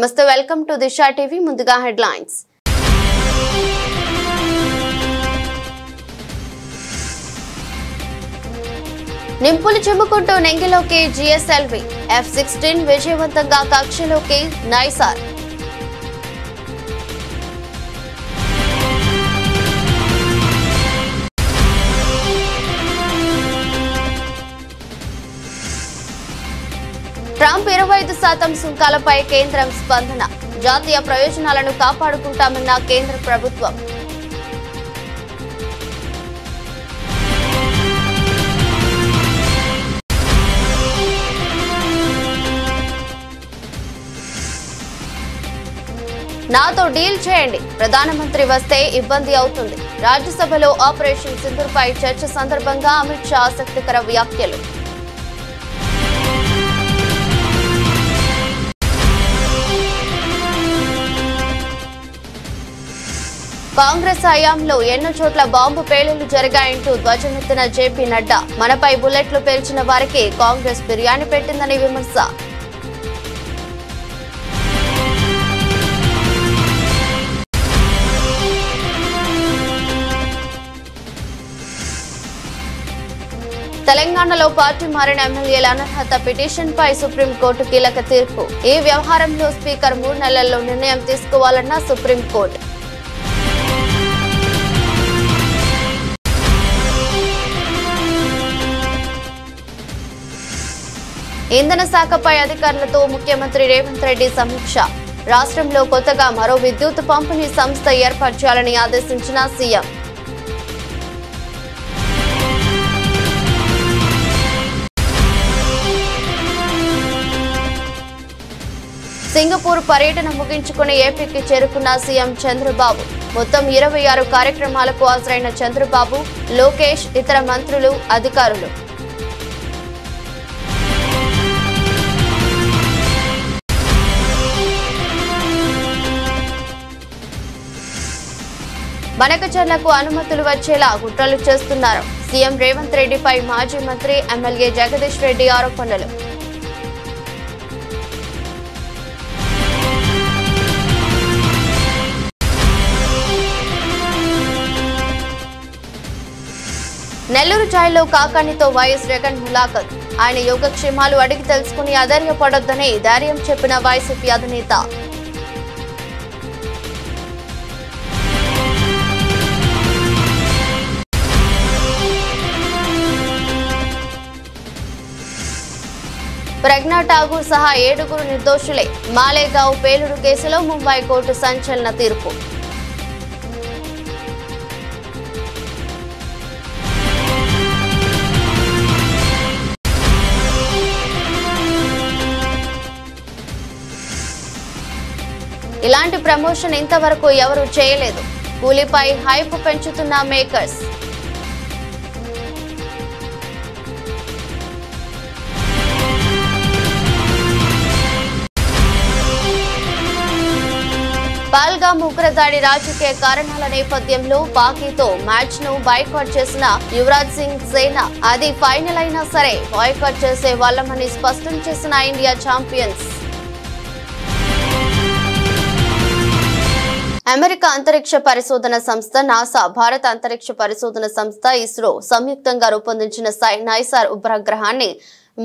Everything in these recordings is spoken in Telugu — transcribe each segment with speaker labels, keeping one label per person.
Speaker 1: నమస్తే, వెల్కమ్ టు దిశా టీవీ. ముందుగా హెడ్లైన్స్. నింపులు చిమ్ముకుంటూ నెంగిలోకి జిఎస్ఎల్వి F-16 విజయవంతంగా కక్షలోకి నైసార్. ట్రంప్ 25% సుంకాలపై కేంద్రం స్పందన. జాతీయ ప్రయోజనాలను కాపాడుకుంటామన్న కేంద్ర ప్రభుత్వం. నాతో డీల్ చేయండి, ప్రధానమంత్రి వస్తే ఇబ్బంది అవుతుంది. రాజ్యసభలో ఆపరేషన్ సింధూర్పై చర్చ సందర్భంగా అమిత్ షా ఆసక్తికర వ్యాఖ్యలు. కాంగ్రెస్ హయాంలో ఎన్నో చోట్ల బాంబు పేలుళ్లు జరిగాయంటూ ధ్వజమెత్తిన జేపీ నడ్డా. మనపై బుల్లెట్లు పేల్చిన వారికి కాంగ్రెస్ బిర్యానీ పెట్టిందని విమర్శ. తెలంగాణలో పార్టీ మారిన ఎమ్మెల్యేల అనర్హత పిటిషన్పై సుప్రీంకోర్టు కీలక తీర్పు. ఈ వ్యవహారంలో స్పీకర్ 3 నెలల్లో నిర్ణయం తీసుకోవాలన్న సుప్రీంకోర్టు. ఇంధన శాఖపై అధికారులతో ముఖ్యమంత్రి రేవంత్ రెడ్డి సమీక్ష. రాష్ట్రంలో కొత్తగా మరో విద్యుత్ పంపిణీ సంస్థ ఏర్పాటు చేయాలని ఆదేశించిన సీఎం. సింగపూర్ పర్యటన ముగించుకుని ఏపీకి చేరుకున్న సీఎం చంద్రబాబు. మొత్తం 26 కార్యక్రమాలకు హాజరైన చంద్రబాబు, లోకేష్, ఇతర మంత్రులు, అధికారులు. బనకచర్లకు అనుమతులు వచ్చేలా కుట్రలు చేస్తున్నారు. సీఎం రేవంత్ రెడ్డిపై మాజీ మంత్రి, ఎమ్మెల్యే జగదీష్ రెడ్డి ఆరోపణలు. నెల్లూరు జైల్లో కాకాణితో వైఎస్ జగన్ ములాఖత్. ఆయన యోగక్షేమాలు అడిగి తెలుసుకుని అధైర్యపడొద్దని ధైర్యం చెప్పిన వైసీపీ అధినేత. ప్రజ్ఞా ఠాగూర్ సహా 7 నిర్దోషులే. మాలేగావ్ పేలుడు కేసులో ముంబై కోర్టు సంచలన తీర్పు. ఇలాంటి ప్రమోషన్ ఇంతవరకు ఎవరూ చేయలేదు. కూలీపై హైప్ పెంచుతున్న మేకర్స్. పహల్గాం ఉగ్రదాడి రాజకీయ కారణాల నేపథ్యంలో పాకీతో మ్యాచ్ ను బాయ్కాట్ చేసిన యువరాజ్ సింగ్ సేన అది ఫైనల్ అయినా సరే బాయ్కాట్ చేసే వాళ్ళమని స్పష్టం చేసిన ఇండియా ఛాంపియన్స్. అమెరికా అంతరిక్ష పరిశోధన సంస్థ నాసా, భారత అంతరిక్ష పరిశోధన సంస్థ ఇస్రో సంయుక్తంగా రూపొందించిన నైసార్ ఉపగ్రహాన్ని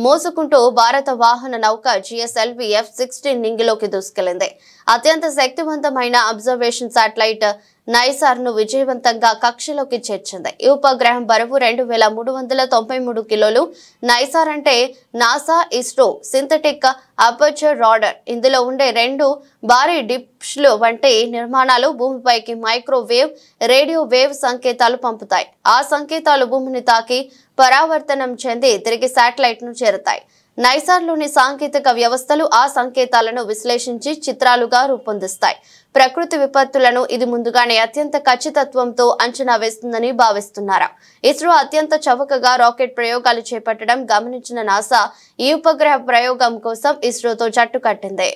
Speaker 1: మోసుకుంటూ భారత వాహన నౌక జిఎస్ఎల్వి F-16 నింగిలోకి దూసుకెళ్లింది. అత్యంత శక్తివంతమైన అబ్జర్వేషన్ శాటిలైట్ నైసార్ ను విజయవంతంగా కక్షలోకి చేర్చింది. ఈ ఉపగ్రహం బరువు 2393 కిలోలు. నైసార్ అంటే NASA ISRO synthetic aperture radar. ఇందులో ఉండే 2 భారీ డిష్లు వంటి నిర్మాణాలు భూమిపైకి మైక్రోవేవ్, రేడియో వేవ్ సంకేతాలు పంపుతాయి. ఆ సంకేతాలు భూమిని తాకి పరావర్తనం చెంది తిరిగి శాటిలైట్ ను చేరుతాయి. నైసార్లోని సాంకేతిక వ్యవస్థలు ఆ సంకేతాలను విశ్లేషించి చిత్రాలుగా రూపొందిస్తాయి. ప్రకృతి విపత్తులను ఇది ముందుగానే అత్యంత ఖచ్చితత్వంతో అంచనా వేస్తుందని భావిస్తున్నారు. ఇస్రో అత్యంత చవకగా రాకెట్ ప్రయోగాలు చేపట్టడం గమనించిన నాసా ఈ ఉపగ్రహ ప్రయోగం కోసం ఇస్రోతో జట్టు కట్టింది.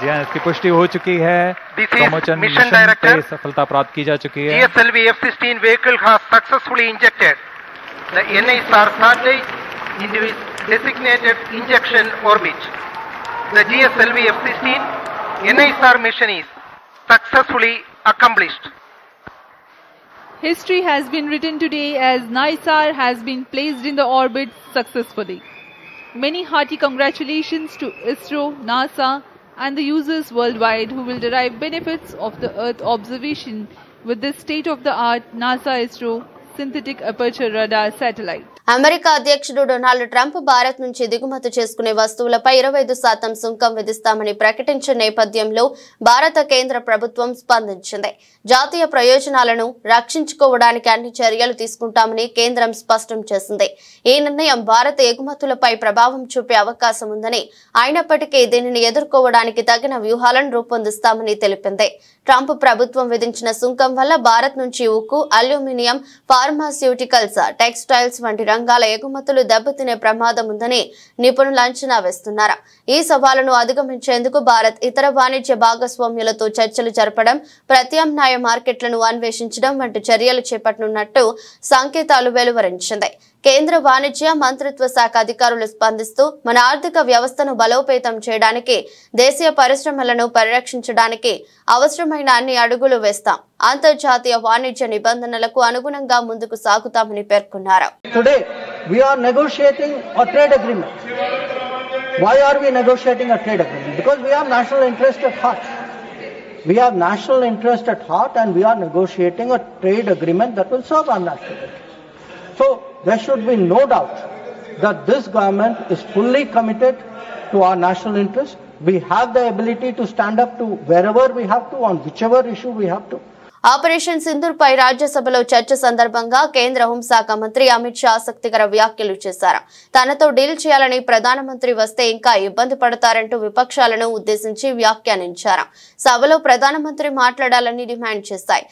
Speaker 2: इसकी पुष्टि हो चुकी है।
Speaker 3: प्रमोशन मिशन डायरेक्टर
Speaker 2: सफलता प्राप्त की जा चुकी है।
Speaker 3: GSLV F-16 vehicle has successfully injected the NISR satellite into its designated injection orbit. The GSLV F-16 NISR mission is successfully accomplished.
Speaker 4: History has been written today as NISR has been placed in the orbit successfully. Many hearty congratulations to ISRO, NASA and the users worldwide who will derive benefits of the Earth observation with this state-of-the-art NASA ISRO synthetic aperture radar satellite.
Speaker 1: America అధ్యక్షుడు డొనాల్డ్ ట్రంప్ భారత్ నుంచి దిగుమతి చేసుకునే వస్తువులపై 25% సుంకం విధిస్తామని ప్రకటించిన నేపథ్యంలో భారత కేంద్ర ప్రభుత్వం స్పందించింది. జాతీయ ప్రయోజనాలను రక్షించుకోవడానికి అన్ని చర్యలు తీసుకుంటామని కేంద్రం స్పష్టం చేసింది. ఈ నిర్ణయం భారత ఎగుమతులపై ప్రభావం చూపే అవకాశం ఉందని, అయినప్పటికీ దీనిని ఎదుర్కోవడానికి తగిన వ్యూహాలను రూపొందిస్తామని తెలిపింది. ట్రంప్ ప్రభుత్వం విధించిన సుంకం వల్ల భారత్ నుంచి ఉక్కు, అల్యూమినియం, ఫార్మాస్యూటికల్స్, టెక్స్టైల్స్ వంటి రంగాల ఎగుమతులు దెబ్బతినే ప్రమాదం ఉందని నిపుణులు అంచనా వేస్తున్నారు. ఈ సవాలును అధిగమించేందుకు భారత్ ఇతర వాణిజ్య భాగస్వామ్యులతో చర్చలు జరపడం, ప్రత్యామ్నాయ మార్కెట్లను అన్వేషించడం వంటి చర్యలు చేపట్టనున్నట్టు సంకేతాలు వెలువరించింది. కేంద్ర వాణిజ్య మంత్రిత్వ శాఖ అధికారులు స్పందిస్తూ మన ఆర్థిక వ్యవస్థను బలోపేతం చేయడానికి, దేశీయ పరిశ్రమలను పరిరక్షించడానికి అవసరమైన అన్ని అడుగులు వేస్తాం, అంతర్జాతీయ వాణిజ్య నిబంధనలకు అనుగుణంగా ముందుకు సాగుతామని పేర్కొన్నారు.
Speaker 5: Today we are negotiating a trade agreement. Why are we negotiating a trade agreement? Because we have national interest at heart. We have national interest at heart and we are negotiating a trade agreement that will serve our national interest. So there should be no doubt that this government is fully committed to our national interest. We have the ability to stand up to wherever we have to, on whichever issue we have to.
Speaker 1: Operation Sindoor పై రాజ్యసభలో చర్చ సందర్భంగా కేంద్ర హోంశాఖ మంత్రి అమిత్ షా ఆసక్తికర వ్యాఖ్యలు చేశారు. తనతో డీల్ చేయాలని ప్రధానమంత్రి వస్తే ఇంకా ఇబ్బంది పడతారంటూ విపక్షాలను ఉద్దేశించి వ్యాఖ్యానించారు. సభలో ప్రధానమంత్రి మాట్లాడాలని డిమాండ్ చేశాయి.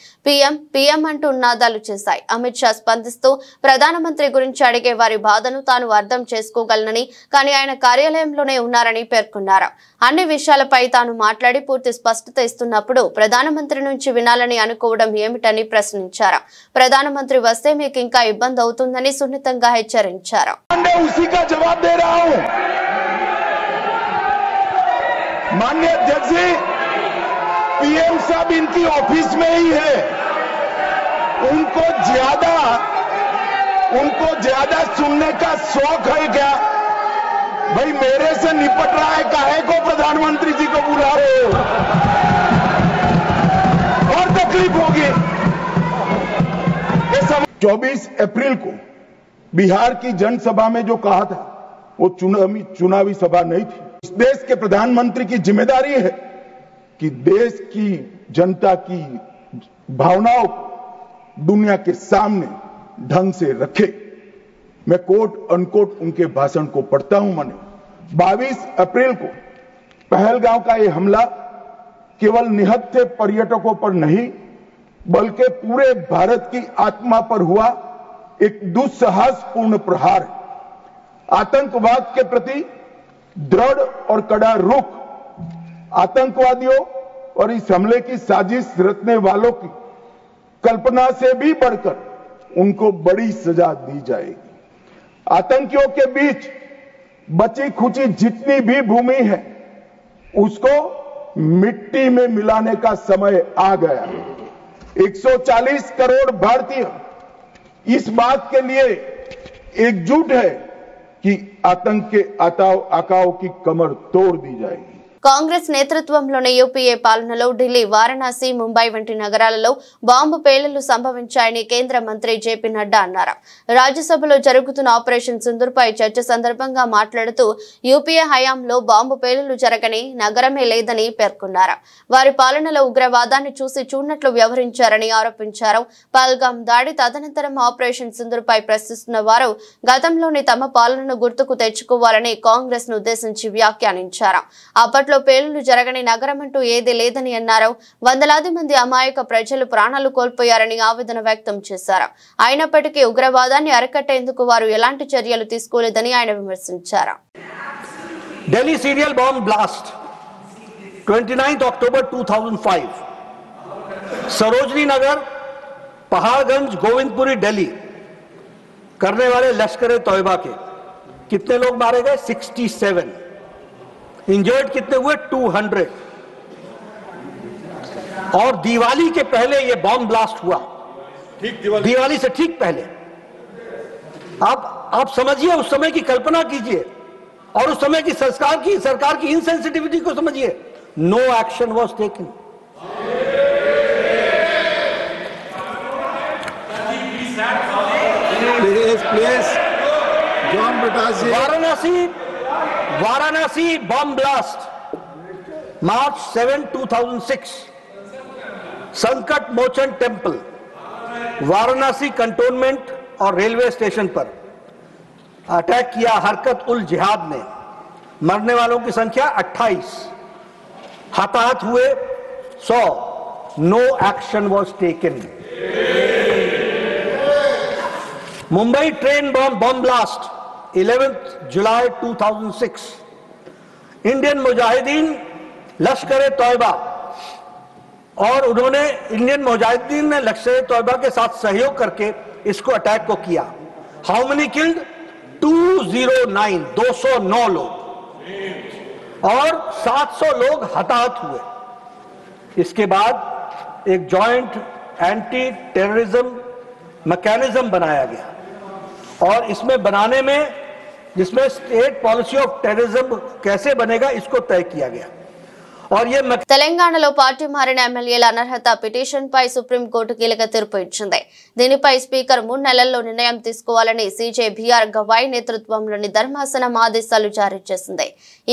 Speaker 1: పీఎం అంటూ నినాదాలు చేశాయి. అమిత్ షా స్పందిస్తూ ప్రధానమంత్రి గురించి అడిగే వారి బాధను తాను అర్థం చేసుకోగలనని, కానీ ఆయన కార్యాలయంలోనే ఉన్నారని పేర్కొన్నారు. అన్ని విషయాలపై తాను మాట్లాడి పూర్తి స్పష్టత ఇస్తున్నప్పుడు ప్రధానమంత్రి నుంచి వినాలని అనుకోవడం ఏమిటని ప్రశ్నించారు. ప్రధానమంత్రి వస్తే మీకు ఇంకా ఇబ్బంది అవుతుందని సున్నితంగా హెచ్చరించారు.
Speaker 6: माननीय अध्यक्ष जी, पीएम साहब इनकी ऑफिस में ही है, उनको ज्यादा सुनने का शौक है क्या? भाई मेरे से निपट रहा है, काहे को प्रधानमंत्री जी को बुला रहे हो? और तकलीफ होगी। 24 अप्रैल को बिहार की जनसभा में जो कहा था वो चुनावी सभा नहीं थी। इस देश के प्रधानमंत्री की जिम्मेदारी है कि देश की जनता की भावनाओं को दुनिया के सामने ढंग से रखे। मैं कोट अनकोट उनके भाषण को पढ़ता हूं। मैंने 22 अप्रैल को पहलगांव का ये हमला केवल निहत्थे पर्यटकों पर नहीं बल्कि पूरे भारत की आत्मा पर हुआ एक दुस्साहसपूर्ण प्रहार। आतंकवाद के प्रति दृढ़ और कड़ा रुख, आतंकवादियों और इस हमले की साजिश रचने वालों की कल्पना से भी बढ़कर उनको बड़ी सजा दी जाएगी। आतंकियों के बीच बची खुची जितनी भी भूमि है उसको मिट्टी में मिलाने का समय आ गया। 140 करोड़ भारतीय इस बात के लिए एकजुट है कि आतंक के आकाओं की कमर तोड़ दी जाएगी।
Speaker 1: కాంగ్రెస్ నేతృత్వంలోని యూపీఏ పాలనలో ఢిల్లీ, వారణాసి, ముంబై వంటి నగరాలలో బాంబు పేలుళ్లు సంభవించాయని కేంద్ర మంత్రి జేపీ నడ్డా అన్నారు. రాజ్యసభలో జరుగుతున్న ఆపరేషన్ సింధూర్ పై చర్చ సందర్భంగా మాట్లాడుతూ యూపీఏ హయాంలో బాంబు పేలుళ్లు జరగని నగరమే లేదని పేర్కొన్నారు. వారి పాలనలో ఉగ్రవాదాన్ని చూసి చూడనట్లు వ్యవహరించారని ఆరోపించారు. పహల్గాం దాడి తదనంతరం ఆపరేషన్ సింధూర్ పై ప్రశ్నిస్తున్న వారు గతంలోని తమ పాలనను గుర్తుకు తెచ్చుకోవాలని కాంగ్రెస్ ను ఉద్దేశించి వ్యాఖ్యానించారు. అప్పట్లో పేలుళ్లు జరగని నగరం అంటూ ఏదీ లేదని అన్నారు. వందలాది మంది అమాయక ప్రజలు ప్రాణాలు కోల్పోయారని ఆవేదన వ్యక్తం చేశారు. అయినప్పటికీ ఉగ్రవాదాన్ని అరికట్టేందుకు వారు ఎలాంటి చర్యలు తీసుకోలేదని ఆయన విమర్శించారు.
Speaker 5: ఢిల్లీ సీరియల్ బాంబ్ బ్లాస్ట్ 29 अक्टूबर 2005 सरोजनी नगर, पहाड़गंज, गोविंदपुरी, दिल्ली करने वाले लश्कर तौयबा के कितने लोग मारे गए? 67। इंजर्ड कितने हुए? 200। और दिवाली के पहले ये बॉम्ब ब्लास्ट हुआ, ठीक दिवाली से ठीक पहले। अब आप समझिए, उस समय की कल्पना कीजिए और उस समय की सरकार की इनसेंसिटिविटी को समझिए। No action was taken.
Speaker 6: Please जॉन बतासी।
Speaker 5: Varanasi bomb blast March 7, 2006, Sankat Mochan temple, Varanasi cantonment और रेलवे स्टेशन पर अटैक किया हरकत उल जिहाद ने। मरने वालों की संख्या 28, हताहत हुए 100। No action was taken. Mumbai train bomb blast 11 जुलाई 2006, इंडियन मुजाहिदीन लश्कर तौयबा और उन्होंने इंडियन मुजाहिदीन ने लश्कर तौयबा के साथ सहयोग करके इसको अटैक को किया। How many killed? 209, 209 लोग और 700 लोग हताहत हुए। इसके बाद एक जॉइंट एंटी टेररिज्म मैकेनिज्म बनाया गया और इसमें बनाने में, जिसमें स्टेट पॉलिसी ऑफ टेररिज्म कैसे बनेगा इसको तय किया गया।
Speaker 1: తెలంగాణలో పార్టీ మారిన ఎమ్మెల్యేల అనర్హత పిటిషన్పై సుప్రీంకోర్టు కీలక తీర్పు ఇచ్చింది. దీనిపై స్పీకర్ 3 నెలల్లో నిర్ణయం తీసుకోవాలని సీజే బిఆర్ గవాయ్ నేతృత్వంలోని ధర్మాసనం ఆదేశాలు జారీ చేసింది.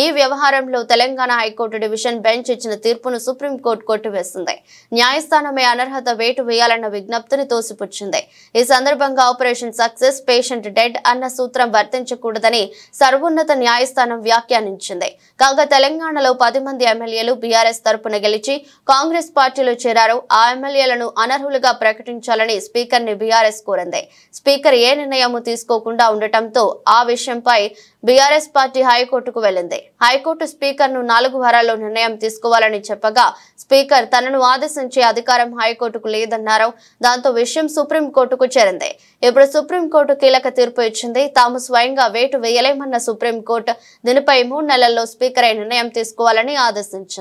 Speaker 1: ఈ వ్యవహారంలో తెలంగాణ హైకోర్టు డివిజన్ బెంచ్ ఇచ్చిన తీర్పును సుప్రీంకోర్టు కొట్టివేసింది. న్యాయస్థానమే అనర్హత వేటు వేయాలన్న విజ్ఞప్తిని తోసిపుచ్చింది. ఈ సందర్భంగా ఆపరేషన్ సక్సెస్, పేషెంట్ డెడ్ అన్న సూత్రం వర్తించకూడదని సర్వోన్నత న్యాయస్థానం వ్యాఖ్యానించింది. కాగా తెలంగాణలో 10 మంది ఎమ్మెల్యేలు బీఆర్ఎస్ తరపున గెలిచి కాంగ్రెస్ పార్టీలో చేరారు. ఆ ఎమ్మెల్యేలను అనర్హులుగా ప్రకటించాలని స్పీకర్ ని బీఆర్ఎస్ కోరింది. స్పీకర్ ఏ నిర్ణయము తీసుకోకుండా ఉండటంతో ఆ విషయంపై బీఆర్ఎస్ పార్టీ హైకోర్టుకు వెళ్లింది. హైకోర్టు స్పీకర్ ను 4 వారాల్లో నిర్ణయం తీసుకోవాలని చెప్పగా స్పీకర్ తనను ఆదేశించే అధికారం హైకోర్టుకు లేదన్నారు. దాంతో విషయం సుప్రీంకోర్టుకు చేరింది. ఇప్పుడు సుప్రీంకోర్టు కీలక తీర్పు ఇచ్చింది. తాము స్వయంగా వేటు వేయలేమన్న సుప్రీంకోర్టు దీనిపై 3 నెలల్లో స్పీకర్ నిర్ణయం తీసుకోవాలని ఆదేశించింది.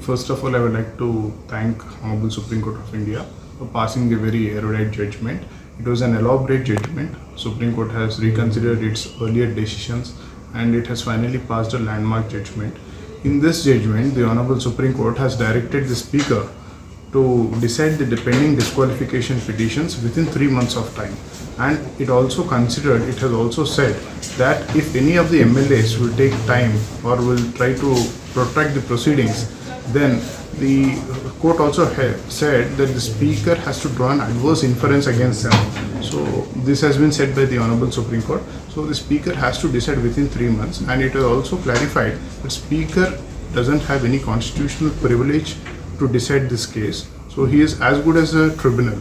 Speaker 7: First of all, I would like to thank Honorable Supreme Court of India for passing a very erudite judgment. It was an elaborate judgment. Supreme Court has reconsidered its earlier decisions and it has finally passed a landmark judgment. In this judgment, the Honorable Supreme Court has directed the Speaker to decide the pending disqualification petitions within 3 months of time. And it also considered, it has also said that if any of the MLAs will take time or will try to protract the proceedings, then the court also said that the Speaker has to draw an adverse inference against them. So this has been said by the Honorable Supreme Court. So the Speaker has to decide within 3 months, and it has also clarified that Speaker doesn't have any constitutional privilege to decide this case. So he is as good as a tribunal.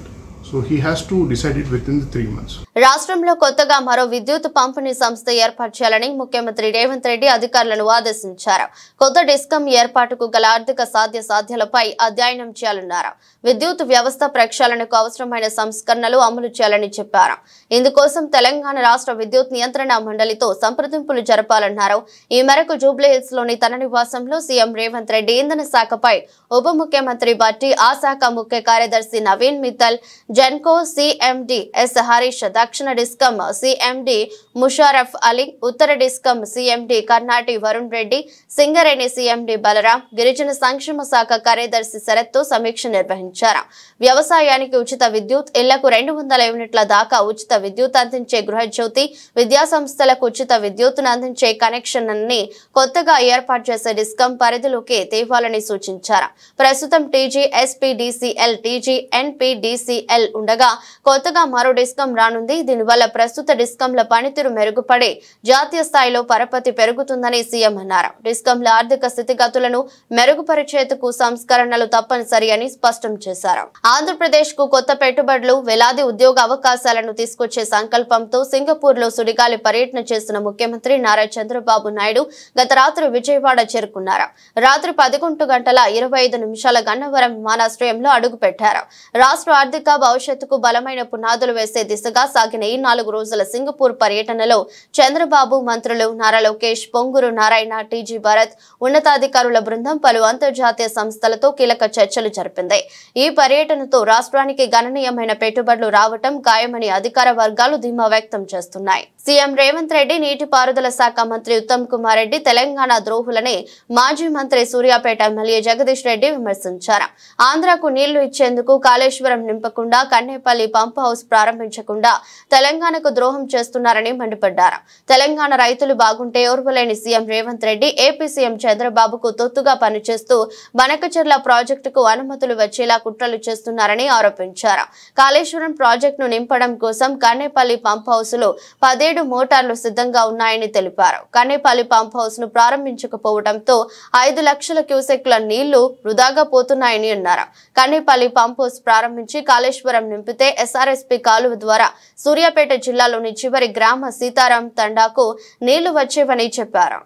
Speaker 7: So he has to decide it within the 3 months.
Speaker 1: రాష్ట్రంలో కొత్తగా మరో విద్యుత్ పంపిణీ సంస్థ ఏర్పాటు చేయాలని ముఖ్యమంత్రి రేవంత్ రెడ్డి అధికారులను ఆదేశించారు. కొత్త డిస్కమ్ ఏర్పాటుకు గల ఆర్థిక సాధ్యాసాధ్యాలపై అధ్యయనం చేయాలన్నారు. విద్యుత్ వ్యవస్థ ప్రక్షాళనకు అవసరమైన సంస్కరణలు అమలు చేయాలని చెప్పారు. ఇందుకోసం తెలంగాణ రాష్ట్ర విద్యుత్ నియంత్రణ మండలితో సంప్రదింపులు జరపాలన్నారు. ఈ మేరకు జూబ్లీహిల్స్ లోని తన నివాసంలో సీఎం రేవంత్ రెడ్డి ఇంధన శాఖపై ఉప ముఖ్యమంత్రి భట్టి, ఆ శాఖ ముఖ్య కార్యదర్శి నవీన్ మిత్తల్, జెన్కో సిఎండి ఎస్ హరీష్, దక్షిణ డిస్కమ్ సిఎండి ముషారఫ్ అలీ, ఉత్తర discom CMD Karnati Varun Reddy, Singareni CMD Balram, గిరిజన సంక్షేమ శాఖ కార్యదర్శి శరత్తో సమీక్ష నిర్వహించారు. వ్యవసాయానికి ఉచిత విద్యుత్, ఇళ్లకు 200 యూనిట్ల దాకా ఉచిత విద్యుత్ అందించే గృహజ్యోతి, విద్యా సంస్థలకు ఉచిత విద్యుత్తును అందించే కనెక్షన్ అన్ని కొత్తగా ఏర్పాటు చేసే డిస్కమ్ పరిధిలోకి తేవాలని సూచించారు. ప్రస్తుతం టీజీ ఎస్పీడీసీఎల్, టీజీ ఎన్పీడీసీఎల్ ఉండగా కొత్తగా మరో డిస్కమ్ రానుంది. దీనివల్ల ప్రస్తుత డిస్కంల పనితీరు మెరుగుపడి జాతీయ స్థాయిలో పరపతి పెరుగుతుందని సీఎం అన్నారు. డిస్కంల ఆర్థిక స్థితిగతులను మెరుగుపరిచేందుకు సంస్కరణలు తప్పనిసరి అని స్పష్టం చేశారు. ఆంధ్రప్రదేశ్ కు కొత్త పెట్టుబడులు, వేలాది ఉద్యోగ అవకాశాలను తీసుకొచ్చే సంకల్పంతో సింగపూర్ లో సుడిగాలి పర్యటన చేస్తున్న ముఖ్యమంత్రి నారా చంద్రబాబు నాయుడు గత రాత్రి విజయవాడ చేరుకున్నారు. రాత్రి 11:25 గన్నవరం విమానాశ్రయంలో అడుగుపెట్టారు. రాష్ట్ర ఆర్థిక భవిష్యత్తుకు బలమైన పునాదులు వేసే దిశగా సాగిన ఈ 4 రోజుల సింగపూర్ పర్యటనలో చంద్రబాబు, మంత్రులు నారా లోకేష్, పొంగూరు నారాయణ, టీజీ భరత్, ఉన్నతాధికారుల బృందం పలు అంతర్జాతీయ సంస్థలతో కీలక చర్చలు జరిపింది. ఈ పర్యటనతో రాష్ట్రానికి గణనీయమైన పెట్టుబడులు రావటం ఖాయమని అధికార వర్గాలు ధీమా వ్యక్తం చేస్తున్నాయి. సీఎం రేవంత్ రెడ్డి, నీటిపారుదల శాఖ మంత్రి ఉత్తమ్ కుమార్ రెడ్డి తెలంగాణ ద్రోహులని మాజీ మంత్రి సూర్యాపేట ఎమ్మెల్యే జగదీష్ రెడ్డి విమర్శించారు. ఆంధ్రకు నీళ్లు ఇచ్చేందుకు కాళేశ్వరం నింపకుండా, కన్నేపల్లి పంప్ హౌస్ ప్రారంభించకుండా తెలంగాణకు ద్రోహం చేస్తున్నారని మండిపడ్డారు. తెలంగాణ రైతులు బాగుంటే ఓర్వలేని CM Revanth Reddy AP CM చంద్రబాబుకు తొత్తుగా పనిచేస్తూ బనకచెర్ల ప్రాజెక్టుకు అనుమతులు వచ్చేలా కుట్రలు చేస్తున్నారని ఆరోపించారు. కాళేశ్వరం ప్రాజెక్టును నింపడం కోసం కన్నేపల్లి పంప్ హౌస్ లో 17 మోటార్లు సిద్ధంగా ఉన్నాయని తెలిపారు. కన్నేపల్లి పంప్ హౌస్ ను ప్రారంభించకపోవడంతో 5 లక్షల క్యూసెక్ల నీళ్లు వృధాగా పోతున్నాయని అన్నారు. కన్నేపల్లి పంప్ హౌస్ ప్రారంభించి కాళేశ్వరం నింపితే ఎస్ఆర్ఎస్పీ కాలువ ద్వారా సూర్యాపేట జిల్లాలోని చివరి గ్రామ సీతారాం తండాకు నీళ్లు వచ్చేవని చెప్పారు.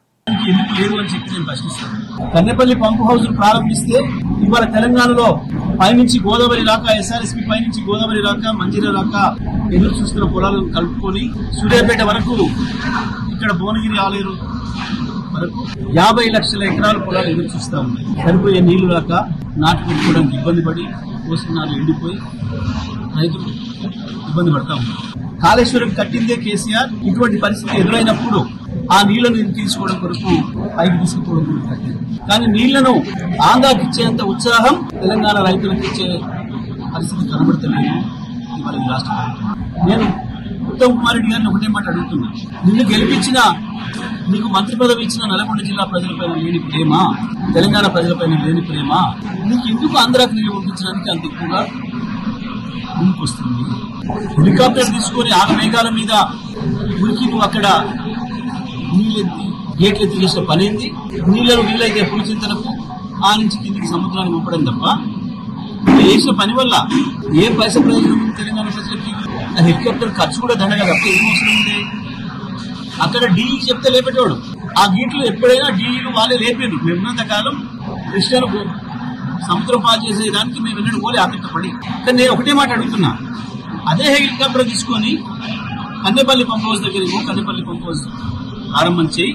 Speaker 8: కన్నెపల్లి పంప్ హౌస్ ప్రారంభిస్తే ఇవాళ తెలంగాణలో పైనుంచి గోదావరి రాక, ఎస్ఆర్ఎస్పీ పైనుంచి గోదావరి రాక, మంజీరా రాక ఎదురు చూస్తున్న పొలాలను కలుపుకొని సూర్యాపేట వరకు, ఇక్కడ భువనగిరి ఆలేరు వరకు 50 లక్షల ఎకరాల పొలాలు ఎదురు చూస్తా ఉన్నాయి. సరిపోయే నీళ్లు రాక నాటు పెట్టుకోవడానికి ఇబ్బంది పడి పోస్తున్నారు, ఎండిపోయి రైతులు ఇబ్బంది పడతా ఉన్నారు. కాళేశ్వరం కట్టిందే కేసీఆర్. ఇటువంటి పరిస్థితి ఎదురైనప్పుడు ఆ నీళ్లను తీసుకోవడం కొరకు పైకి తీసుకుపోవడం కొరకు కట్టింది. కానీ నీళ్లను ఆంధ్రాకి ఇచ్చేంత ఉత్సాహం తెలంగాణ రైతులకు ఇచ్చే పరిస్థితి కనబడతలేదు ఇవాళ ఈ రాష్ట్ర ప్రభుత్వం. నేను ఉత్తమ్ కుమార్ రెడ్డి గారిని ఒకటే మాట అడుగుతున్నా, నిన్ను గెలిపించిన, నీకు మంత్రి పదవి ఇచ్చిన నల్గొండ జిల్లా ప్రజలపైన లేని ప్రేమ, తెలంగాణ ప్రజలపైన లేని ప్రేమ, నీకు ఎందుకు ఆంధ్రాకి నీళ్ళు పంపించడానికి అంత ఎక్కువగా ముందుకొస్తుంది? హెలికాప్టర్ తీసుకొని ఆగమేఘాల మీద ఉరికి నువ్వు అక్కడ నీళ్ళెత్తి గేట్లు ఎత్తి చేసిన పనేంది? నీళ్లను వీలైతే పులిచింతలకు ఆ నుంచి కిందికి సముద్రాన్ని పంపడం తప్ప చేసిన పని వల్ల ఏ పైసా ప్రయోజనం ఉంది తెలంగాణ ప్రజలకి? హెలికాప్టర్ ఖర్చు కూడా దండగా తప్ప ఏం అవసరం ఉంది? అక్కడ డీఈకి చెప్తే లేపేటోడు. ఆ గీట్లు ఎప్పుడైనా డీఈలు వాళ్ళే లేపేది. మేమున్నంత కాలం కృష్ణను సముద్రం పాలు చేసేదానికి మేము ఎన్నడూ పోలే ఆకట్టపడి. కానీ నేను ఒకటే మాట అడుగుతున్నా, అదే హెలికాప్టర్ తీసుకొని కన్నెపల్లి పంప్ హౌస్ దగ్గరికి కన్నెపల్లి పంప్ హౌస్ ప్రారంభం చేయి.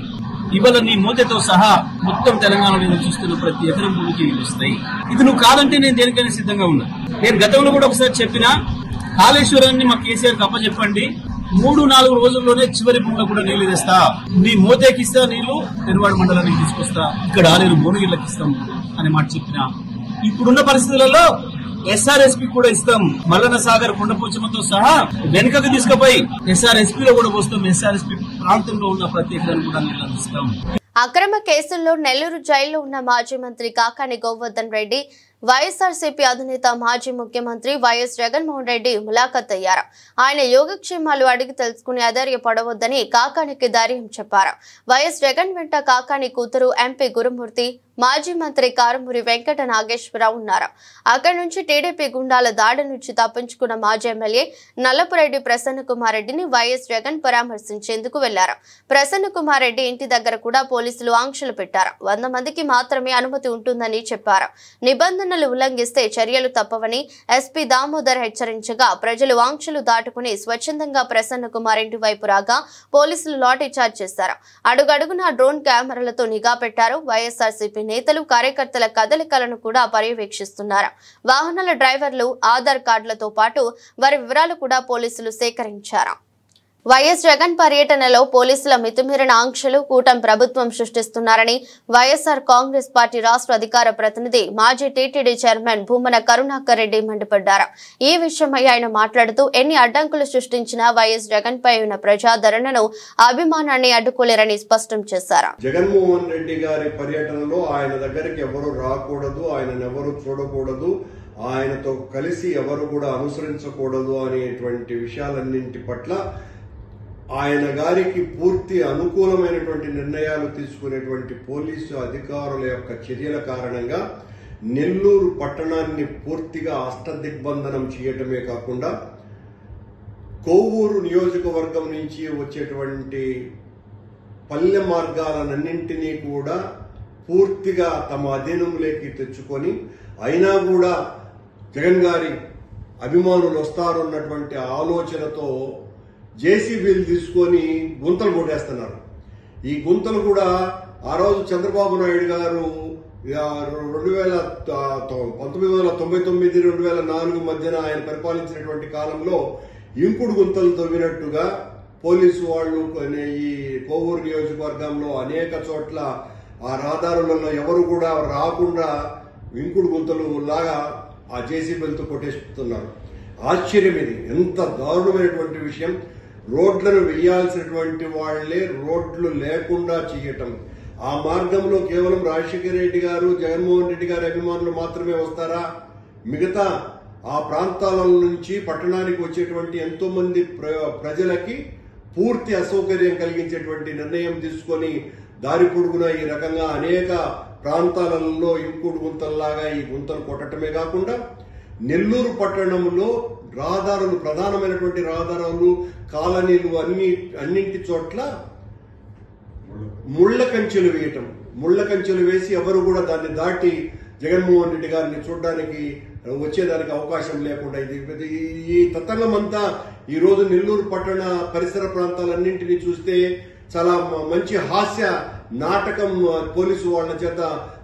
Speaker 8: ఇవాళ నీ మూతతో సహా మొత్తం తెలంగాణలో చూస్తున్న ప్రతి ఎకరం భూమికి వస్తాయి. ఇది నువ్వు కాదంటే నేను దేనికైనా సిద్ధంగా ఉన్నా. నేను గతంలో కూడా ఒకసారి చెప్పినా, కాళేశ్వరాన్ని మా కేసీఆర్ చెప్పండి, 3-4 రోజుల్లోనే చివరి భూమిలో కూడా నీళ్లు తెస్తా, నీ మోతేకిస్తా నీళ్లు పెనువాడ మండలానికి తీసుకొస్తా, ఇక్కడ ఆలేరు భువనగిరికి ఇస్తాం అనే మాట చెప్పినా. ఇప్పుడున్న పరిస్థితులలో ఎస్ఆర్ఎస్పీ కూడా ఇస్తాం. మల్లన్న సాగర్ కొండపోచమ్మతో సహా వెనుకకు తీసుకుపోయి ఎస్ఆర్ఎస్పీలో కూడా పోస్తాం. ఎస్ఆర్ఎస్పీ ప్రాంతంలో ఉన్న ప్రతి ఎకరాన్ని కూడా నీళ్ళు అందిస్తాం.
Speaker 1: అక్రమ కేసుల్లో నెల్లూరు జైల్లో ఉన్న మాజీ మంత్రి కాకాని గోవర్ధన్ రెడ్డి, వైఎస్ఆర్సీపీ అధినేత మాజీ ముఖ్యమంత్రి వైఎస్ జగన్మోహన్ రెడ్డి ములాఖత్ అయ్యారు. ఆయన యోగక్షేమాలు అడిగి తెలుసుకుని అధైర్యపడవద్దని కాకానికి ధైర్యం చెప్పారు. వైఎస్ జగన్ వెంట కాకాని కూతురు ఎంపీ గురుమూర్తి, మాజీ మంత్రి కారుమూరి వెంకట నాగేశ్వరరావు ఉన్నారు. అక్కడి నుంచి టీడీపీ గుండాల దాడి నుంచి తప్పించుకున్న మాజీ ఎమ్మెల్యే నల్లపురెడ్డి ప్రసన్న కుమార్ రెడ్డిని వైఎస్ జగన్ పరామర్శించేందుకు వెళ్లారు. ప్రసన్న కుమార్ రెడ్డి ఇంటి దగ్గర కూడా పోలీసులు ఆంక్షలు పెట్టారు. 100 మందికి మాత్రమే అనుమతి ఉంటుందని చెప్పారు. నిబంధనలు ఉల్లంఘిస్తే చర్యలు తప్పవని ఎస్పీ దామోదర్ హెచ్చరించగా, ప్రజలు ఆంక్షలు దాటుకుని స్వచ్ఛందంగా ప్రసన్న కుమార్ ఇంటి వైపు రాగా పోలీసులు లాఠీ చార్జ్ చేశారు. అడుగడుగునా డ్రోన్ కెమెరాలతో నిఘా పెట్టారు. వైఎస్ఆర్సీపీ నేతలు, కార్యకర్తల కదలికలను కూడా పర్యవేక్షిస్తున్నారు. వాహనాల డ్రైవర్లు, ఆధార్ కార్డులతో పాటు వారి వివరాలు కూడా పోలీసులు సేకరించారు. వైఎస్ జగన్ పర్యటనలో పోలీసుల మితిమీరిన ఆంక్షలు కూటమి ప్రభుత్వం సృష్టిస్తున్నారని వైఎస్ఆర్ కాంగ్రెస్ పార్టీ రాష్ట్ర అధికార ప్రతినిధి, మాజీ టీటీడీ చైర్మన్ భూమన కరుణాకర్ రెడ్డి మండిపడ్డారు. ఈ విషయమై ఆయన మాట్లాడుతూ, ఎన్ని అడ్డంకులు సృష్టించినా వైఎస్ జగన్ పై ఉన్న ప్రజాదరణను, అభిమానాన్ని అడ్డుకోలేరని స్పష్టం చేశారు.
Speaker 9: జగన్మోహన్ రెడ్డి గారి పర్యటనలో ఆయన దగ్గరికి ఎవరు రాకూడదు, ఆయన ఎవరు చూడకూడదు, ఆయనతో కలిసి ఎవరు కూడా అనుసరించకూడదు అనేటువంటి విషయాలన్నింటి పట్ల ఆయన గారికి పూర్తి అనుకూలమైనటువంటి నిర్ణయాలు తీసుకునేటువంటి పోలీసు అధికారుల యొక్క చర్యల కారణంగా నెల్లూరు పట్టణాన్ని పూర్తిగా అష్టదిగ్బంధనం చేయటమే కాకుండా కోవూరు నియోజకవర్గం నుంచి వచ్చేటువంటి పల్లె మార్గాలన్నింటినీ కూడా పూర్తిగా తమ అధీనంలోకి తెచ్చుకొని అయినా కూడా జగన్ గారి అభిమానులు వస్తారన్నటువంటి ఆలోచనతో జేసీబీలు తీసుకొని గుంతలు కొట్టేస్తున్నారు. ఈ గుంతలు కూడా ఆ రోజు చంద్రబాబు నాయుడు గారు 1999-2004 మధ్యన ఆయన పరిపాలించినటువంటి కాలంలో ఇంకుడు గుంతలు తవ్వినట్టుగా పోలీసు వాళ్ళు ఈ కోవూరు నియోజకవర్గంలో అనేక చోట్ల ఆ రహదారులలో ఎవరు కూడా రాకుండా ఇంకుడు గుంతలు లాగా ఆ జేసీబీలతో కొట్టేస్తున్నారు. ఆశ్చర్యం ఇది, ఎంత దారుణమైనటువంటి విషయం. రోడ్లను వేయాల్సినటువంటి వాళ్లే రోడ్లు లేకుండా చేయటం. ఆ మార్గంలో కేవలం రాజశేఖర రెడ్డి గారు, జగన్మోహన్ రెడ్డి గారి అభిమానులు మాత్రమే వస్తారా? మిగతా ఆ ప్రాంతాల నుంచి పట్టణానికి వచ్చేటువంటి ఎంతో మంది ప్రజలకి పూర్తి అసౌకర్యం కలిగించేటువంటి నిర్ణయం తీసుకొని దారి పొడుగున ఈ రకంగా అనేక ప్రాంతాలలో ఇంకుడు గుంతల్లాగా ఈ గుంతలు కొట్టడమే కాకుండా నెల్లూరు పట్టణంలో రహదారులు, ప్రధానమైనటువంటి రహదారులు, కాలనీలు అన్నింటి చోట్ల ముళ్ల కంచెలు వేయటం. ముళ్ల కంచెలు వేసి ఎవరు కూడా దాన్ని దాటి జగన్మోహన్ రెడ్డి గారిని చూడడానికి వచ్చేదానికి అవకాశం లేకుండా ఈ తతంగం అంతా ఈ రోజు నెల్లూరు పట్టణ పరిసర ప్రాంతాలన్నింటినీ చూస్తే చాలా మంచి హాస్య నాటకం పోలీసు వాళ్ళ చేత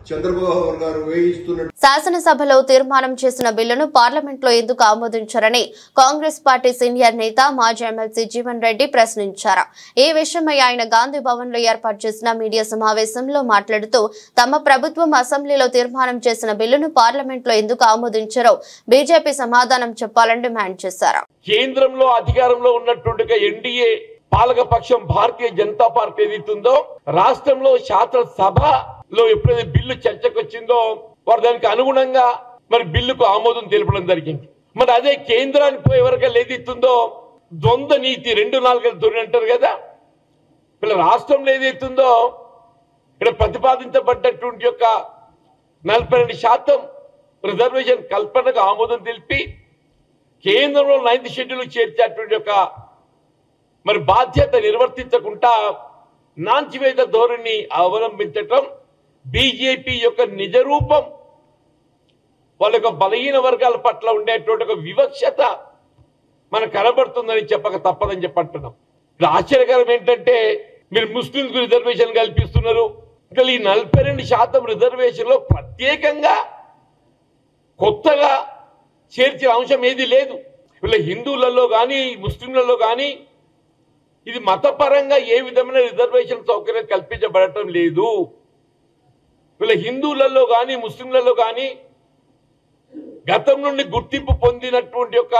Speaker 9: చంద్రబాబు గారు వేయిస్తున్నారు.
Speaker 1: శాసనసభలో తీర్మానం చేసిన బిల్లును పార్లమెంట్లో ఎందుకు ఆమోదించారని కాంగ్రెస్ పార్టీ సీనియర్ నేత మాజీ ఎమ్మెల్సీ జీవన్ రెడ్డి ప్రశ్నించారు. ఈ విషయమై ఆయన గాంధీ భవన్ లో ఏర్పాటు చేసిన మీడియా సమావేశంలో మాట్లాడుతూ తమ ప్రభుత్వం అసెంబ్లీలో తీర్మానం చేసిన బిల్లును పార్లమెంట్లో ఎందుకు ఆమోదించారో బీజేపీ సమాధానం చెప్పాలని డిమాండ్ చేశారు.
Speaker 10: కేంద్రంలో అధికారంలో ఉన్నటువంటి ఎన్డీఏ పాలకపక్షం భారతీయ జనతా పార్టీ ఏదైతుందో రాష్ట్రంలో శాసనసభలో ఎప్పుడైతే బిల్లు చర్చకు వచ్చిందో వారు దానికి అనుగుణంగా మరి బిల్లుకు ఆమోదం తెలపడం జరిగింది. మరి అదే కేంద్రానికి పోయే వరకు ఏదైతుందో ద్వంద్వ నీతి 2-4 ధోరణి అంటారు కదా. వీళ్ళ రాష్ట్రంలో ఏదైతుందో ఇక్కడ ప్రతిపాదించబడ్డటువంటి యొక్క 42% రిజర్వేషన్ కల్పనకు ఆమోదం తెలిపి కేంద్రంలో 9th షెడ్యూల్ చేర్చేటువంటి యొక్క మరి బాధ్యత నిర్వర్తించకుండా నాంచివేత ధోరణి అవలంబించటం బీజేపీ యొక్క నిజ రూపం. వాళ్ళ యొక్క బలహీన వర్గాల పట్ల ఉండేటువంటి ఒక వివక్షత మనకు కనబడుతుందని చెప్పక తప్పదని చెప్పంటున్నాం. ఇప్పుడు ఆశ్చర్యకరం ఏంటంటే మీరు ముస్లింలకు రిజర్వేషన్ కల్పిస్తున్నారు. ఇక్కడ ఈ 42% రిజర్వేషన్లో ప్రత్యేకంగా కొత్తగా చేర్చిన అంశం ఏది లేదు. వీళ్ళ హిందువులలో కానీ ముస్లింలలో కానీ ఇది మతపరంగా ఏ విధమైన రిజర్వేషన్ సౌకర్యం కల్పించబడటం లేదు. వీళ్ళ హిందువులలో కానీ ముస్లింలలో కానీ గతం నుండి గుర్తింపు పొందినటువంటి యొక్క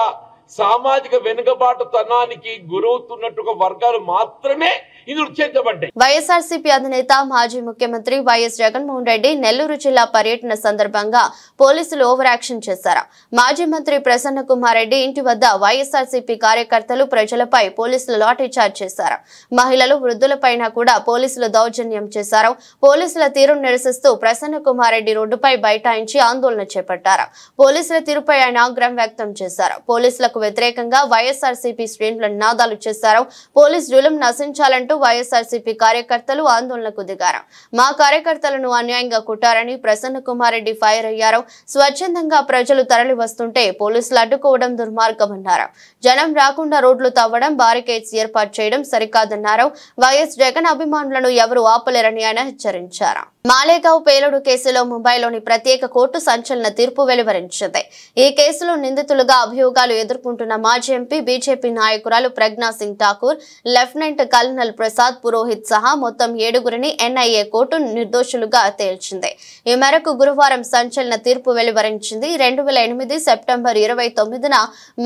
Speaker 10: సామాజిక వెనుకబాటుతనానికి గురవుతున్నట్టుగా వర్గాలు మాత్రమే ఇందులో చేర్చబడ్డాయి.
Speaker 1: వైఎస్ఆర్సీపీ అధినేత మాజీ ముఖ్యమంత్రి వైఎస్ జగన్మోహన్ రెడ్డి నెల్లూరు జిల్లా పర్యటన సందర్భంగా పోలీసులు ఓవర్ యాక్షన్ చేశారు. మాజీ మంత్రి ప్రసన్న కుమార్ రెడ్డి ఇంటి వద్ద వైఎస్ఆర్సీపీ కార్యకర్తలు ప్రజలపై పోలీసులు లాఠీ చార్జ్ చేశారు. మహిళలు, వృద్ధులపైన కూడా పోలీసులు దౌర్జన్యం చేశారు. పోలీసుల తీరును నిరసిస్తూ ప్రసన్న కుమార్ రెడ్డి రోడ్డుపై బైఠాయించి ఆందోళన చేపట్టారు. పోలీసుల తీరుపై ఆయన ఆగ్రహం వ్యక్తం చేశారు. పోలీసులకు వ్యతిరేకంగా వైఎస్ఆర్సీపీ శ్రేణుల నినాదాలు చేశారు. పోలీస్ జులుం నశించాలంటూ వైఎస్ఆర్సీపీ కార్యకర్తలు ఆందోళనకు దిగారు. మా కార్యకర్తలను అన్యాయంగా కొట్టారని ప్రసన్న కుమార్ రెడ్డి ఫైర్ అయ్యారు. స్వచ్ఛందంగా ప్రజలు తరలి వస్తుంటే పోలీసులు అడ్డుకోవడం దుర్మార్గమన్నారు. జనం రాకుండా రోడ్లు తవ్వడం, బారికేడ్స్ ఏర్పాటు చేయడం సరికాదన్నారు. వైఎస్ జగన్ అభిమానులను ఎవరు ఆపలేరని ఆయన హెచ్చరించారు. మాలేగావ్ పేలుడు కేసులో ముంబైలోని ప్రత్యేక కోర్టు సంచలన తీర్పు వెలువరించింది. ఈ కేసులో నిందితులుగా అభియోగాలు ఎదుర్కొంటున్న మాజీ ఎంపీ, బీజేపీ నాయకురాలు ప్రజ్ఞా సింగ్ ఠాకూర్, లెఫ్టినెంట్ కల్నల్ ప్రసాద్ పురోహిత్ సహా మొత్తం 7గురిని ఎన్ఐఏ కోర్టు నిర్దోషులుగా తేల్చింది. ఈ మేరకు గురువారం సంచలన తీర్పు వెలువరించింది. 2008 సెప్టెంబర్ 29న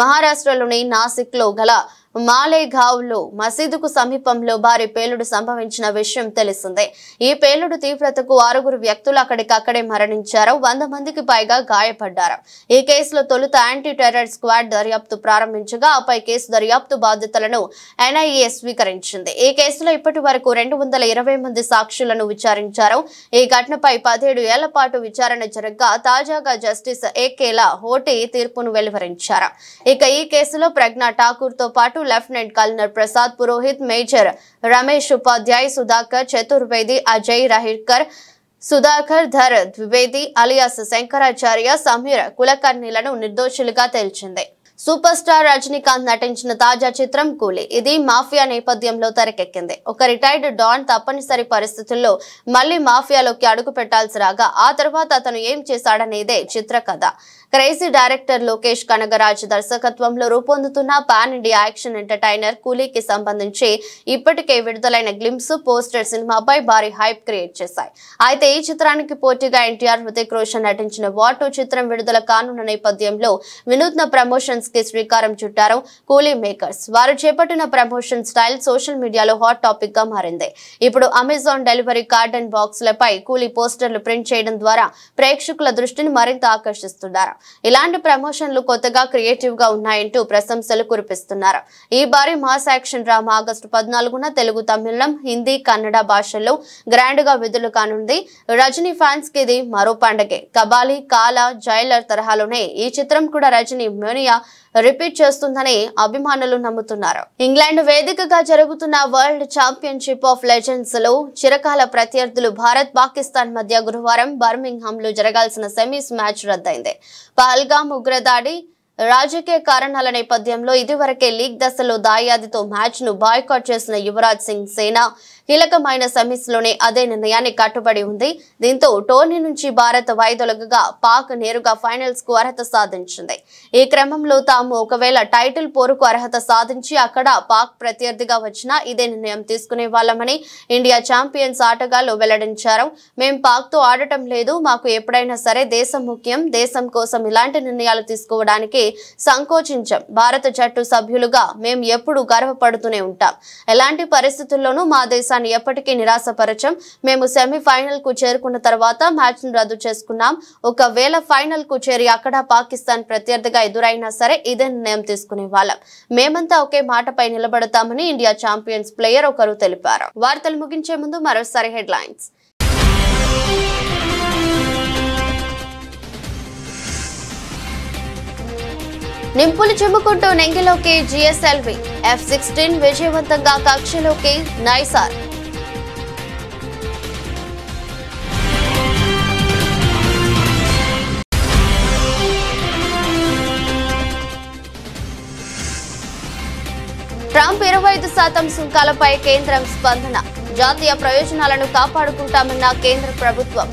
Speaker 1: మహారాష్ట్రలోని నాసిక్ లో గల మాలేగావ్లో మసీదుకు సమీపంలో భారీ పేలుడు సంభవించిన విషయం తెలిసిందే. ఈ పేలుడు తీవ్రతకు 6 వ్యక్తులు అక్కడికక్కడే మరణించారు. 100 మందికి పైగా గాయపడ్డారు. ఈ కేసులో తొలుత యాంటీ టెర్రర్ స్క్వాడ్ దర్యాప్తు ప్రారంభించగా ఆపై కేసు దర్యాప్తు బాధ్యతలను NIA స్వీకరించింది. ఈ కేసులో ఇప్పటి వరకు 220 మంది సాక్షులను విచారించారు. ఈ ఘటనపై 17 ఏళ్ల పాటు విచారణ జరగగా తాజాగా జస్టిస్ ఏకేలా హోటీ తీర్పును వెలువరించారు. ఇక ఈ కేసులో ప్రజ్ఞా ఠాకూర్ తో పాటు lieutenant colonel Prasad Purohit, major Ramesh Upadhyay, Sudhakar Chaturvedi, Ajay Rahirkar, Sudhakar Dhar Dwivedi alias Shankaracharya, Sameer కులకర్ణిలను నిర్దోషులుగా తేల్చింది. సూపర్ స్టార్ రజనీకాంత్ నటించిన తాజా చిత్రం కూలీ. ఇది మాఫియా నేపథ్యంలో తెరకెక్కింది. ఒక రిటైర్డ్ డాన్ తప్పనిసరి పరిస్థితుల్లో మళ్లీ మాఫియాలోకి అడుగు పెట్టాల్సి రాగా ఆ తర్వాత అతను ఏం చేశాడనేదే చిత్ర కథ. క్రేజీ డైరెక్టర్ లోకేష్ కనగరాజ్ దర్శకత్వంలో రూపొందుతున్న పాన్ ఇండియా యాక్షన్ ఎంటర్టైనర్ కూలీకి సంబంధించి ఇప్పటికే విడుదలైన గ్లింప్స్, పోస్టర్ సినిమాపై భారీ హైప్ క్రియేట్ చేశాయి. అయితే ఈ చిత్రానికి పోటీగా ఎన్టీఆర్, హృతిక్ రోషన్ నటించిన వార్ 2 చిత్రం విడుదల కానున్న నేపథ్యంలో వినూత్న ప్రమోషన్స్ కి శ్రీకారం చుట్టారు కూలీ మేకర్స్. వారు చేపట్టిన ప్రమోషన్ స్టైల్ సోషల్ మీడియాలో హాట్ టాపిక్ గా మారింది. ఇప్పుడు అమెజాన్ డెలివరీ కార్డ్ అండ్ బాక్స్లపై కూలీ పోస్టర్లు ప్రింట్ చేయడం ద్వారా ప్రేక్షకుల దృష్టిని మరింత ఆకర్షిస్తున్నారు. ఇలాంటి ప్రమోషన్లు కొత్తగా క్రియేటివ్ గా ఉన్నాయంటూ ప్రశంసలు కురిపిస్తున్నారు. ఈ బారి మాస్ యాక్షన్ డ్రామా ఆగస్టు 14న తెలుగు, తమిళం, హిందీ, కన్నడ భాషల్లో గ్రాండ్ గా విడుదల కానుంది. రజనీ ఫ్యాన్స్ కి ఇది మరో పండగే. కబాలి, కాలా, జైలర్ తరహాలోనే ఈ చిత్రం కూడా రజనీ మేనియా రిపీట్ చేస్తుందని అభిమానులు నమ్ముతున్నారు. ఇంగ్లాండ్ వేదికగా జరుగుతున్న వరల్డ్ ఛాంపియన్షిప్ ఆఫ్ లెజెండ్స్ లో చిరకాల ప్రత్యర్థులు భారత్, పాకిస్తాన్ మధ్య గురువారం బర్మింగ్హామ్ లో జరగాల్సిన సెమీస్ మ్యాచ్ రద్దయింది. పహల్గామ్ ఉగ్రదాడి, రాజకీయ కారణాల నేపథ్యంలో ఇదివరకే లీగ్ దశలో దాయాదితో మ్యాచ్ ను బాయ్కాట్ చేసిన యువరాజ్ సింగ్ సేన కీలకమైన సెమీస్ లోనే అదే నిర్ణయాన్ని కట్టుబడి ఉంది. దీంతో టోర్నీ నుంచి భారత్ వైదొలగగా పాక్ నేరుగా ఫైనల్స్ కు అర్హత సాధించింది. ఈ క్రమంలో తాము ఒకవేళ టైటిల్ పోరుకు అర్హత సాధించి అక్కడ పాక్ ప్రత్యర్థిగా వచ్చినా ఇదే నిర్ణయం తీసుకునే వాళ్ళమని ఇండియా ఛాంపియన్స్ ఆటగాళ్లు వెల్లడించారు. మేం పాక్ తో ఆడటం లేదు. మాకు ఎప్పుడైనా సరే దేశం ముఖ్యం. దేశం కోసం ఇలాంటి నిర్ణయాలు తీసుకోవడానికి సంకోచించాం. భారత జట్టు సభ్యులుగా మేం ఎప్పుడు గర్వపడుతూనే ఉంటాం. ఎలాంటి పరిస్థితుల్లోనూ మా దేశాన్ని ఎప్పటికీ నిరాశపరచం. మేము సెమీఫైనల్ కు చేరుకున్న తర్వాత మ్యాచ్ ను రద్దు చేసుకున్నాం. ఒకవేళ ఫైనల్ కు చేరి అక్కడ పాకిస్తాన్ ప్రత్యర్థిగా ఎదురైనా సరే ఇదే నిర్ణయం తీసుకునే వాళ్ళం. మేమంతా ఒకే మాటపై నిలబడతామని ఇండియా ఛాంపియన్స్ ప్లేయర్ ఒకరు తెలిపారు. వార్తలు ముగించే ముందు మరోసారి హెడ్లైన్స్. నింపులు చిమ్ముకుంటూ నెంగిలోకి GSLV, F-16 విజయవంతంగా కక్షలోకి నైసార్. ట్రంప్ 25% సుంకాలపై కేంద్రం స్పందన. జాతీయ ప్రయోజనాలను కాపాడుకుంటామన్న కేంద్ర ప్రభుత్వం.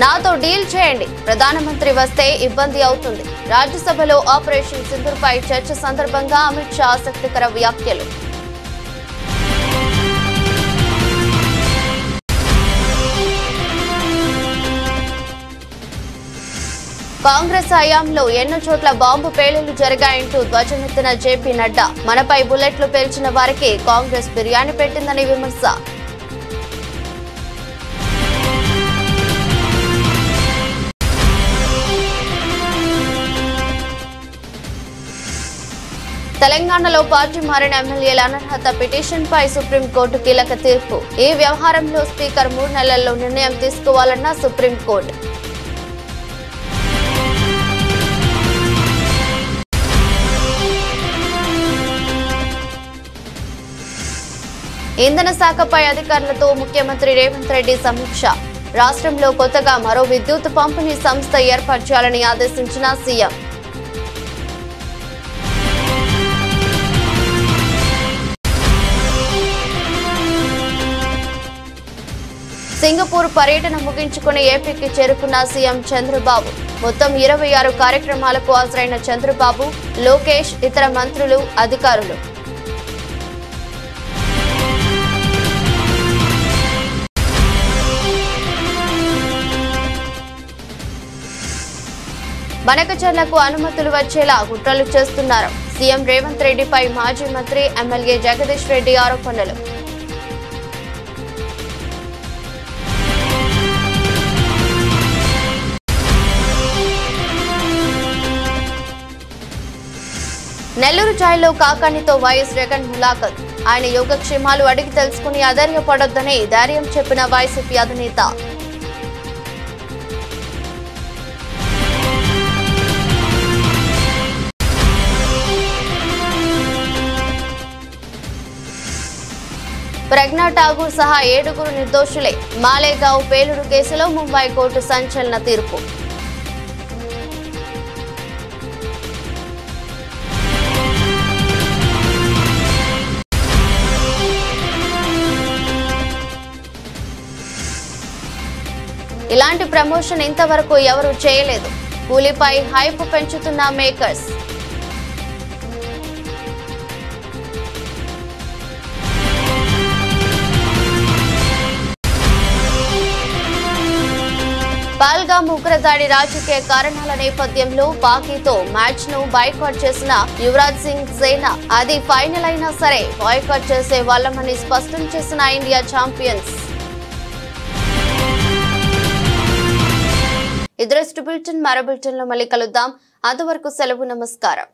Speaker 1: నాతో డీల్ చేయండి, ప్రధానమంత్రి వస్తే ఇబ్బంది అవుతుంది. రాజ్యసభలో ఆపరేషన్ సింధూర్పై చర్చ సందర్భంగా అమిత్ షా ఆసక్తికర వ్యాఖ్యలు. కాంగ్రెస్ హయాంలో ఎన్నో చోట్ల బాంబు పేలుళ్లు జరిగాయంటూ ధ్వజమెత్తిన జేపీ నడ్డా. మనపై బుల్లెట్లు పేల్చిన వారికి కాంగ్రెస్ బిర్యానీ పెట్టిందని విమర్శ. తెలంగాణలో పార్టీ మారిన ఎమ్మెల్యేల అనర్హత పిటిషన్పై సుప్రీంకోర్టు కీలక తీర్పు. ఈ వ్యవహారంలో స్పీకర్ 3 నెలల్లో నిర్ణయం తీసుకోవాలన్న సుప్రీంకోర్టు. ఇంధన శాఖపై అధికారులతో ముఖ్యమంత్రి రేవంత్ రెడ్డి సమీక్ష. రాష్ట్రంలో కొత్తగా మరో విద్యుత్ పంపిణీ సంస్థ ఏర్పాటు చేయాలని ఆదేశించిన సీఎం. సింగపూర్ పర్యటన ముగించుకుని ఏపీకి చేరుకున్న సీఎం చంద్రబాబు. మొత్తం 26 కార్యక్రమాలకు హాజరైన చంద్రబాబు, లోకేష్, ఇతర మంత్రులు, అధికారులు. బనకచర్లకు అనుమతులు వచ్చేలా కుట్రలు చేస్తున్నారు. సీఎం రేవంత్ రెడ్డిపై మాజీ మంత్రి ఎమ్మెల్యే జగదీష్ రెడ్డి ఆరోపణలు. నెల్లూరు జైల్లో కాకాణితో వైఎస్ జగన్ ములాఖత్. ఆయన యోగక్షేమాలు అడిగి తెలుసుకుని అధైర్యపడొద్దని ధైర్యం చెప్పిన వైసీపీ అధినేత. ప్రజ్ఞా ఠాగూర్ సహా 7 నిర్దోషులే. మాలేగావ్ పేలుడు కేసులో ముంబై కోర్టు సంచలన తీర్పు. ఇలాంటి ప్రమోషన్ ఇంతవరకు ఎవరూ చేయలేదు. కూలీపై హైప్ పెంచుతున్న మేకర్స్. పహల్గామ్ ఉగ్రదాడి రాజకీయ కారణాల నేపథ్యంలో పాకీతో మ్యాచ్ ను బాయ్కాట్ చేసిన యువరాజ్ సింగ్ సేన అది ఫైనల్ అయినా సరే బాయ్కాట్ చేసే వాళ్ళమని స్పష్టం చేసిన ఇండియా ఛాంపియన్స్. ఇదరస్ట్ బులెటిన్ మరో బులెటిన్ లో మళ్ళీ కలుద్దాం. అంతవరకు సెలవు. నమస్కారం.